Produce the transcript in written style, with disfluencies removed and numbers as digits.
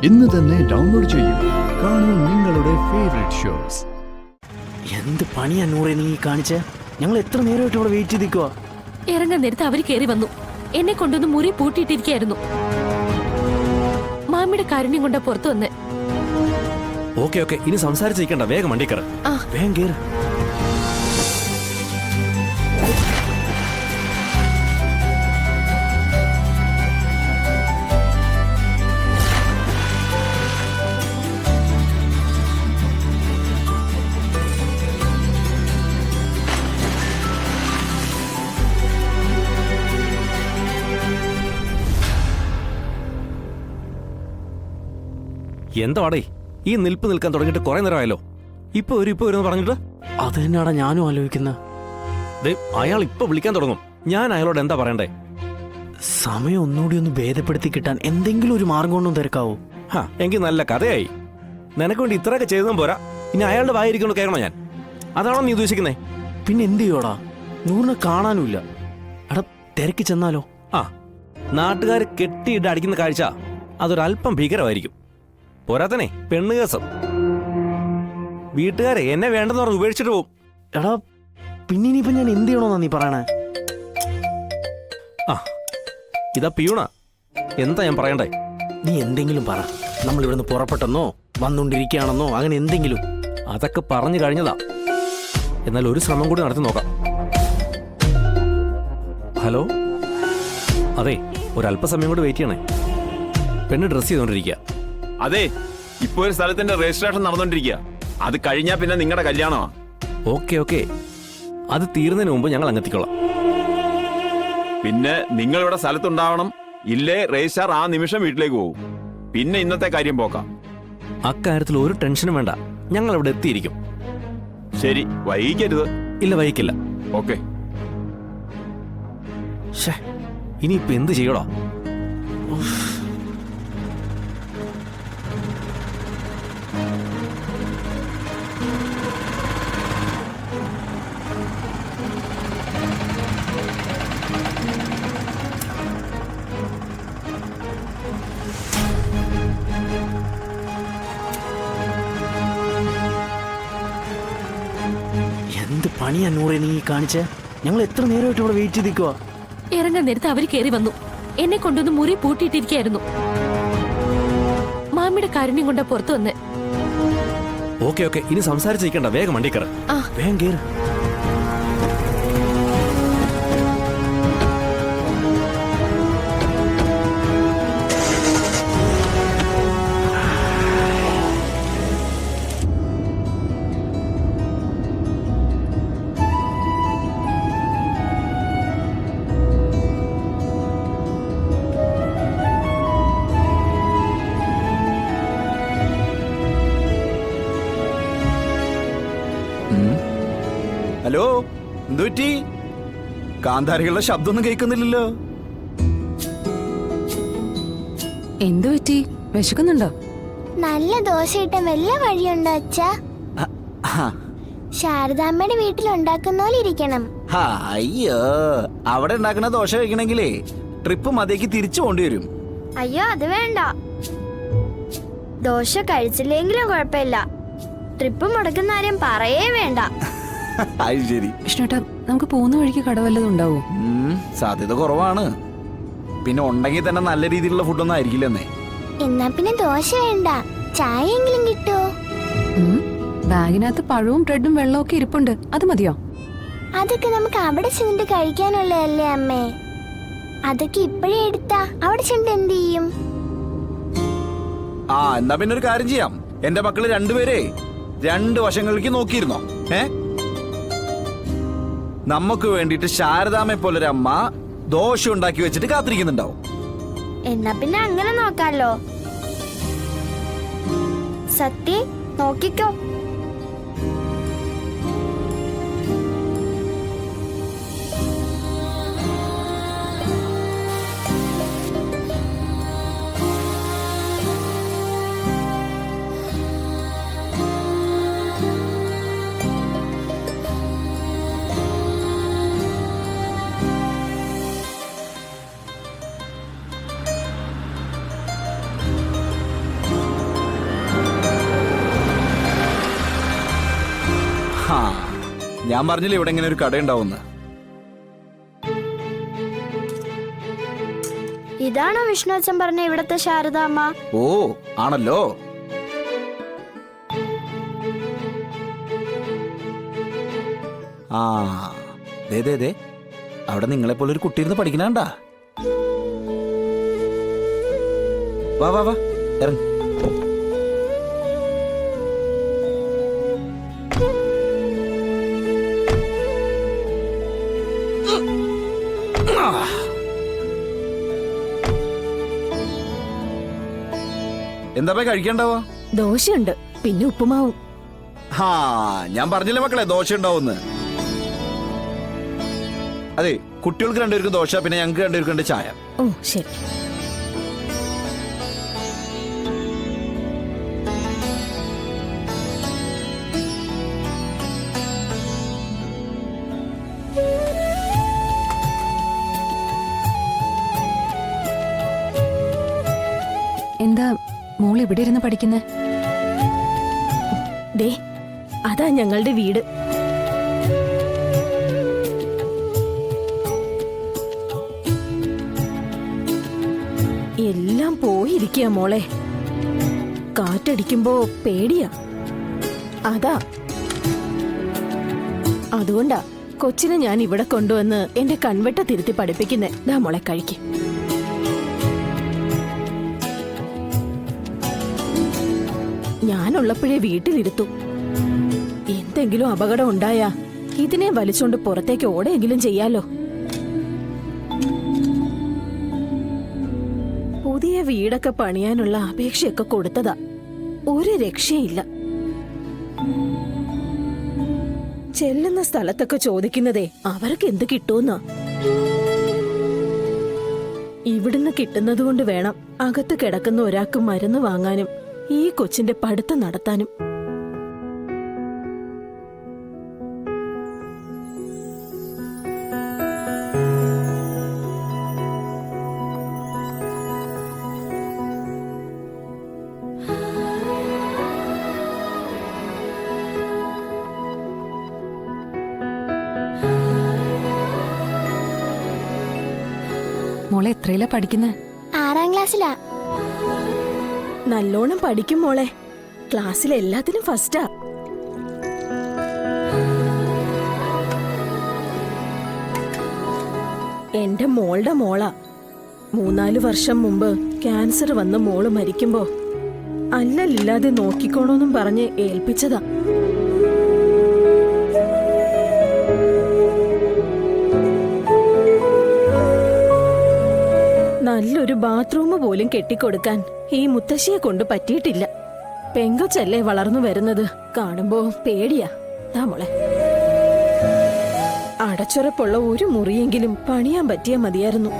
ഇന്ന് തന്നെ ഡൗൺലോഡ് ചെയ്യൂ. കാണൂ നിങ്ങളുടെ ഫേവറേറ്റ് ഷോസ്. എന്ത് പണിയാ നൂറെ നീ കാണിച്ചേ? ഞങ്ങൾ എത്ര നേരമായിട്ട് ഇവിടെ വെയിറ്റ് ചെയ്ത് നിൽക്കുക. ഇറങ്ങാൻ നേരത്ത് അവര് കയറി വന്നു. എന്നെ കൊണ്ടൊന്ന് മുറി പൂട്ടിയിട്ടിരിക്കായിരുന്നു. മാമിയുടെ കാരുണ്യം കൊണ്ടാ പുറത്തു വന്നേ. ഓക്കെ ഓക്കെ, ഇനി സംസാരിച്ചിരിക്കണ്ട, വേഗം വണ്ടി കയറ്. വേഗം കയറ്. എന്താടേ ഈ നിൽപ്പ് നിൽക്കാൻ തുടങ്ങിയിട്ട് കുറെ നേരമായല്ലോ. ഇപ്പൊ വരുമെന്ന് പറഞ്ഞിട്ട് അത് തന്നെയാടാ ഞാനും ആലോചിക്കുന്നത്. അയാൾ ഇപ്പൊ വിളിക്കാൻ തുടങ്ങും. ഞാൻ അയാളോട് എന്താ പറയണ്ടേ? സമയം ഒന്നുകൂടി ഒന്ന് ഭേദപ്പെടുത്തി കിട്ടാൻ എന്തെങ്കിലും ഒരു മാർഗം കൊണ്ടും തിരക്കാവോ? എങ്കിൽ നല്ല കഥയായി. നിനക്ക് വേണ്ടി ഇത്രയൊക്കെ ചെയ്തതും പോരാ, ഇനി അയാളുടെ വായിരിക്കണോ കേൾക്കണോ ഞാൻ? അതാണോ നീ ഉദ്ദേശിക്കുന്നേ? പിന്നെ എന്ത് ചെയ്യോടാ? നൂറിനെ കാണാനുമില്ല. എടാ തിരക്കി ചെന്നാലോ? നാട്ടുകാർ കെട്ടിയിട്ട് അടിക്കുന്ന കാഴ്ച അതൊരല്പം ഭീകരമായിരിക്കും. പോരാത്തനെ പെണ്ണ് കേസം. വീട്ടുകാരെ എന്നെ വേണ്ടെന്ന് പറഞ്ഞ് ഉപേക്ഷിച്ചിട്ട് പോകും. എടാ പിന്നെ ഇനിയിപ്പോ ഞാൻ എന്ത് ചെയ്യണോന്നാ നീ പറയണേ? ഇതാ പിയൂണ, എന്താ ഞാൻ പറയണ്ടേ? നീ എന്തെങ്കിലും പറ. നമ്മൾ ഇവിടുന്ന് പുറപ്പെട്ടെന്നോ വന്നുകൊണ്ടിരിക്കുകയാണെന്നോ അങ്ങനെ എന്തെങ്കിലും. അതൊക്കെ പറഞ്ഞു കഴിഞ്ഞതാ. എന്നാൽ ഒരു ശ്രമം കൂടി നടത്തി നോക്കാം. ഹലോ, അതെ, ഒരല്പസമയം കൂടി വെയിറ്റ് ചെയ്യണേ. പെണ്ണ് ഡ്രസ് ചെയ്തോണ്ടിരിക്കുക. അതെ, ഇപ്പൊ ഒരു സ്ഥലത്തിന്റെ രജിസ്ട്രേഷൻ നടന്നുകൊണ്ടിരിക്കുക. അത് കഴിഞ്ഞാ പിന്നെ നിങ്ങളുടെ കല്യാണമാ. ഓക്കെ ഓക്കെ, അത് തീരുന്നതിന് മുമ്പ് ഞങ്ങൾ അങ്ങെത്തിക്കോളാം. പിന്നെ നിങ്ങൾ ഇവിടെ സ്ഥലത്തുണ്ടാവണം. ഇല്ലേ രജിസ്ട്രാർ ആ നിമിഷം വീട്ടിലേക്ക് പോകും. പിന്നെ ഇന്നത്തെ കാര്യം പോക്കാം. അക്കാര്യത്തിൽ ഒരു ടെൻഷനും വേണ്ട, ഞങ്ങൾ ഇവിടെ എത്തിയിരിക്കും. ശരി, വൈകിക്കരുത്. ഇല്ല, വൈകിക്കില്ല. ഓക്കെ. ഇനിയിപ്പൊ എന്ത് ചെയ്യടാ? എന്ത് പണിയാ നൂറെ നീ കാണിച്ചേ? ഞങ്ങൾ എത്ര നേരമായിട്ട് ഇവിടെ വെയിറ്റ് ചെയ്ത് നിൽക്കുക. ഇറങ്ങാൻ നേരത്ത് അവര് കയറി വന്നു. എന്നെ കൊണ്ടൊന്ന് മുറി പൂട്ടിയിട്ടിരിക്കായിരുന്നു. മാമിയുടെ കാരുണ്യം കൊണ്ടാ പുറത്തു വന്നേ. ഓക്കെ ഓക്കെ, ഇനി സംസാരിച്ചിരിക്കണ്ട, വേഗം വണ്ടി കയറ്. വേഗം കയറ്. ഹലോ, എന്തുപറ്റി? കാന്താരികളുടെ ശബ്ദമൊന്നും കേൾക്കുന്നില്ലല്ലോ. എന്തുപറ്റി? വിശക്കുന്നുണ്ടോ? നല്ല ദോശ ഇട്ട വല്ല വഴിയുണ്ടോ അച്ഛാ? ശാരദാമ്മയുടെ വീട്ടിലുണ്ടാക്കുന്ന പോലെ ഇരിക്കണം. അയ്യോ, അവിടെ ഉണ്ടാക്കുന്ന ദോശ കഴിക്കണമെങ്കിലേ ട്രിപ്പ് മതിയേക്ക് തിരിച്ചു പോണ്ടി വരും. അയ്യോ, അത് വേണ്ട. ദോശ കഴിച്ചില്ലെങ്കിലും കുഴപ്പമില്ല. ട്രിപ്പ് മുടക്കുന്ന കാര്യം പറയേ വേണ്ട. അത് ശരി. കൃഷ്ണേട്ടാ, നമുക്ക് പോകുന്ന വഴിക്ക് കട വല്ലതും ഉണ്ടാവോ? സാധ്യത കുറവാണ്. പിന്നെ ഉണ്ടെങ്കിൽ തന്നെ നല്ല രീതിയിലുള്ള ഫുഡൊന്നും ആയിരിക്കില്ലെന്നേ. എന്നാ പിന്നെ ദോശ വേണ്ട, ചായയെങ്കിലും കിട്ടുമോ? ബാഗിനകത്ത് പഴവും ബ്രെഡും വെള്ളവും ഒക്കെ ഇരിപ്പുണ്ട്, അത് മതിയോ? അതൊക്കെ നമുക്ക് അവിടെ ചെന്നിട്ട് കഴിക്കാനുള്ളതല്ലേ അമ്മേ. അതൊക്കെ ഇപ്പോഴേ എടുത്താ അവിടെ ചെന്നിട്ട് എന്ത് ചെയ്യും? എന്നാ പിന്നെ ഒരു കാര്യം ചെയ്യാം. എന്റെ മക്കള് രണ്ടുപേരെ രണ്ട് വശങ്ങളിലേക്ക് നോക്കിയിരുന്നോ? നമുക്ക് വേണ്ടിട്ട് ശാരദാമ്മയെ പോലൊരമ്മ ദോശ ഉണ്ടാക്കി വെച്ചിട്ട് കാത്തിരിക്കുന്നുണ്ടാവും. എന്നാ പിന്നെ അങ്ങനെ നോക്കാലോ. സത്യം നോക്കിക്കോ. ഞാൻ പറഞ്ഞില്ലേ ഇവിടെ ഇങ്ങനെ ഒരു കട ഉണ്ടാവുന്ന. ഇതാണോ വിഷ്ണു അച്ഛൻ പറഞ്ഞ ഇവിടത്തെ ശാരദാമ്മ? ഓ ആണല്ലോ. ആ ദേ അവിടെ നിങ്ങളെ പോലെ ഒരു കുട്ടി ഇരുന്ന് പഠിക്കണണ്ടാ. വാ വാ വാ ഇറങ്ങ. എന്താ കഴിക്കണ്ടാവാ? ദോശയുണ്ട്, പിന്നെ ഉപ്പുമാവും. ഹാ ഞാൻ പറഞ്ഞില്ലേ മക്കളെ ദോശ ഉണ്ടാവുന്ന്. അതെ കുട്ടികൾക്ക് രണ്ടുപേർക്കും ദോശ, പിന്നെ ഞങ്ങൾക്ക് രണ്ടുപേർക്കും ചായ. ഓ ശരി. എന്താ മോൾ ഇവിടെ ഇരുന്ന് പഠിക്കുന്നേ? ദേ അതാ ഞങ്ങളുടെ വീട്. എല്ലാം പോയിരിക്കുക മോളെ. കാറ്റടിക്കുമ്പോ പേടിയാ. അതുകൊണ്ടാ കൊച്ചിനെ ഞാൻ ഇവിടെ കൊണ്ടുവന്ന് എന്റെ കൺവെട്ട തിരുത്തി പഠിപ്പിക്കുന്നേ. ദാ മോളെ കഴിക്ക്. ഞാനുള്ളപ്പോഴേ വീട്ടിലിരുത്തു. എന്തെങ്കിലും അപകടം ഉണ്ടായാ ഇതിനെ വലിച്ചോണ്ട് പുറത്തേക്ക് ഓടെയെങ്കിലും ചെയ്യാലോ. പുതിയ വീടൊക്കെ പണിയാനുള്ള അപേക്ഷയൊക്കെ കൊടുത്തതാ. ഒരു രക്ഷയില്ല. ചെല്ലുന്ന സ്ഥലത്തൊക്കെ ചോദിക്കുന്നതേ അവർക്ക് എന്ത് കിട്ടൂന്നാ. ഇവിടുന്ന് കിട്ടുന്നത് കൊണ്ട് വേണം അകത്ത് കിടക്കുന്ന ഒരാൾക്ക് മരുന്ന് വാങ്ങാനും ഈ കൊച്ചിന്റെ പഠിത്തം നടത്താനും. മോളെ എത്രയിലാ പഠിക്കുന്നേ? 6ാം ക്ലാസ്സിലാ. നല്ലോണം പഠിക്കും മോളെ. ക്ലാസ്സിൽ എല്ലാത്തിനും ഫസ്റ്റാ. എന്റെ മോളുടെ മോളാ. 3-4 വർഷം മുമ്പ് ക്യാൻസർ വന്ന് മോള് മരിക്കുമ്പോ അല്ലലില്ലാതെ നോക്കിക്കോണോന്നും പറഞ്ഞ് ഏൽപ്പിച്ചതാ. നല്ലൊരു ബാത്റൂം പോലും കെട്ടിക്കൊടുക്കാൻ ഈ മുത്തശ്ശിയെ കൊണ്ട് പറ്റിയിട്ടില്ല. പെങ്കൊച്ചല്ലേ വളർന്നു വരുന്നത്. കാണുമ്പോ പേടിയാ. മോളെ അടച്ചുറപ്പുള്ള ഒരു മുറിയെങ്കിലും പണിയാൻ പറ്റിയാ മതിയായിരുന്നു.